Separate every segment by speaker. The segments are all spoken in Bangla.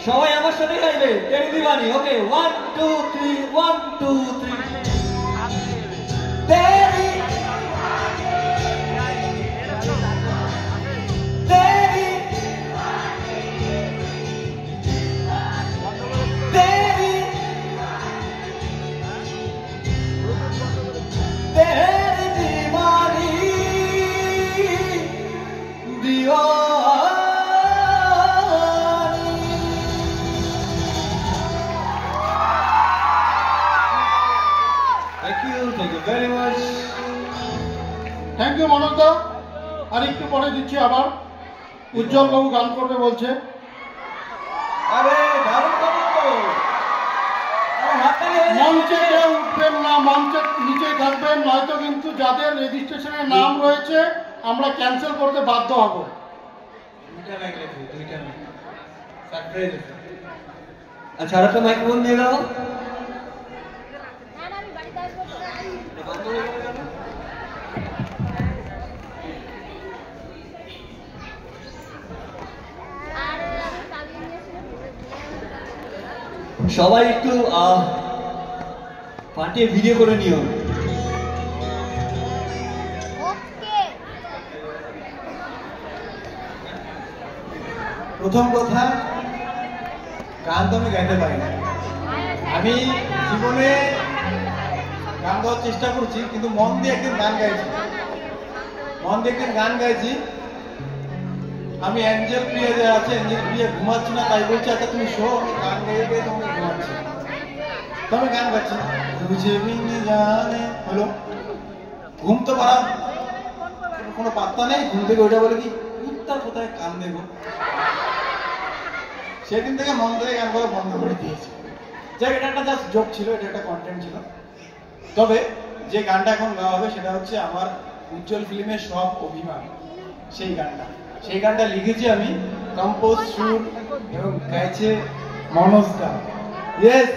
Speaker 1: সবাই আমার সাথে গাইবে তেরি দিবানি ওকে 1 2 3 1 2 3 তেরি তেরি তেরি तेरी दीवानी दीवानी। Thank you very much.
Speaker 2: Thank you মনোজদা। আর একটু পরে দিচ্ছি আবার উজ্জ্বল বাবু গান করবে বলছে।
Speaker 1: আরে দারুণ দারুণ তো।
Speaker 2: মঞ্চে কেউ উঠবেন না, মঞ্চের নিচে থাকবেন, নয়তো কিন্তু যাদের রেজিস্ট্রেশনের নাম রয়েছে আমরা ক্যান্সেল করতে বাধ্য হব।
Speaker 1: আচ্ছা আর একটা মাইক্রোফোন দিয়ে দাও। সবাই একটু পাঠিয়ে ভিডিও করে নিও।
Speaker 3: প্রথম কথা, গান তো আমি গাইতে পারি না। আমি জীবনে গান গাওয়ার চেষ্টা করছি, কিন্তু মন দিয়ে একদিন গান গাইছি। আমি অ্যাঞ্জেল প্রিয়া যে আছে, অ্যাঞ্জেল প্রিয়া ঘুমাচ্ছি না, তাই বলছি আচ্ছা তুমি শো, আমি গান গাইয়ে গিয়ে তোমাকে ঘুমাচ্ছি। তো আমি গান গাচ্ছি, বুঝে বিনি জানে হলো, ঘুম তো পারা কোনো পাত্তা নেই। ঘুম থেকে ওইটা বলে কি কুত্তা কোথায় কান দেবো। সেদিন থেকে মন থেকে গান করা বন্ধ করে দিয়েছি। যাই, এটা একটা জাস্ট জোক ছিল, এটা একটা কন্টেন্ট ছিল। তবে যে গানটা এখন গাওয়া হবে সেটা হচ্ছে আমার উজ্জ্বল ফিল্মের সব অভিমান। সেই গানটা লিখেছি আমি, কম্পোজ, সুর এবং গাইছে মনোজদা। ইয়েস,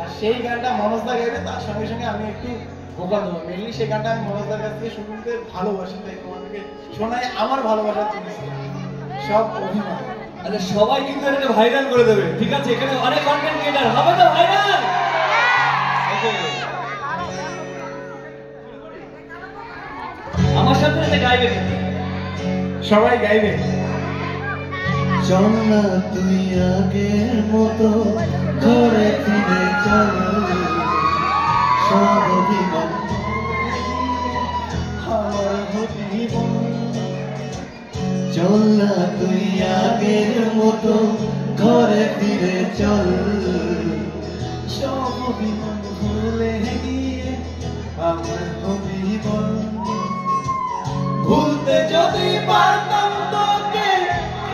Speaker 3: আর সেই গানটা মনোজদা গাইবে, তার সঙ্গে সঙ্গে আমি একটু ভোকাল দেবো। মেনলি সেই গানটা আমি মনোজদার কাছ থেকে শুনতে ভালোবাসি, তাই তোমাদেরকে শোনাই আমার ভালোবাসার জিনিস, সব অভিমান।
Speaker 1: আচ্ছা সবাই কিন্তু এটা ভাইরাল করে দেবে, ঠিক আছে? এখানে অনেক কন্টেন্ট ক্রিয়েটর হবে তো ভাইরাল। আমার সাথে এটা গাইবে,
Speaker 3: সবাই গাইবে।
Speaker 4: চল না তুই আগের মতো ঘরে ফিরে চল, সব অভিমান আমার জীবন। চল না তুই আগের মতো ঘরে ফিরে চল, সব অভিমান ভুলে গিয়ে আমার জীবন। ভুলতে যদি পারতাম তোকে,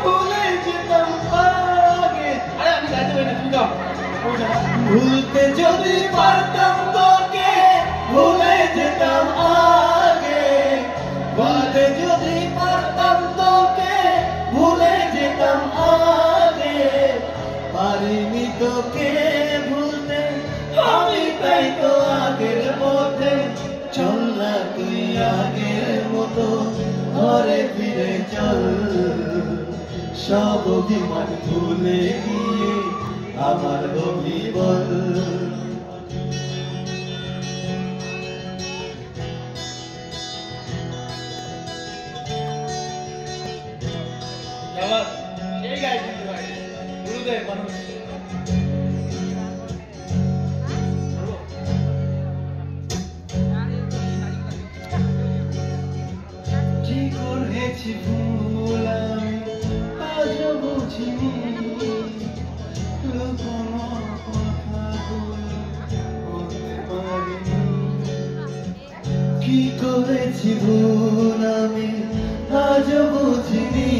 Speaker 4: ভুলে যেতাম আগে।
Speaker 3: আরে আমি গাইতে পারি না, তুমি গাও।
Speaker 4: ভুলতে যদি পারতাম তোকে, ভুলে যেতাম আগে। ভুলতে যদি পারতাম তোকে, ভুলে যেতাম আগে। পারিনি তোকে ভুলতে আমি, তাই তো আগের পথে। চল না তুই আগের মতো ঘরে ফিরে চল, সব অভিমান ভুলে গিয়ে আমার অভিমান।
Speaker 3: সেই গাই কিন্তু ভাই, গুরুদেব মানুষ।
Speaker 4: কি করেছি ভুল আমি আজও বুঝিনি, লুকোনো কথাগুলো বলতে পারিনি। কি করেছি ভুল আমি আজও বুঝিনি,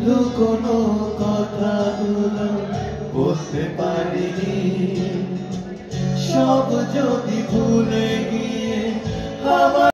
Speaker 4: লুকোনো কথাগুলো বলতে পারিনি। সব যদি ভুলে গিয়ে আমার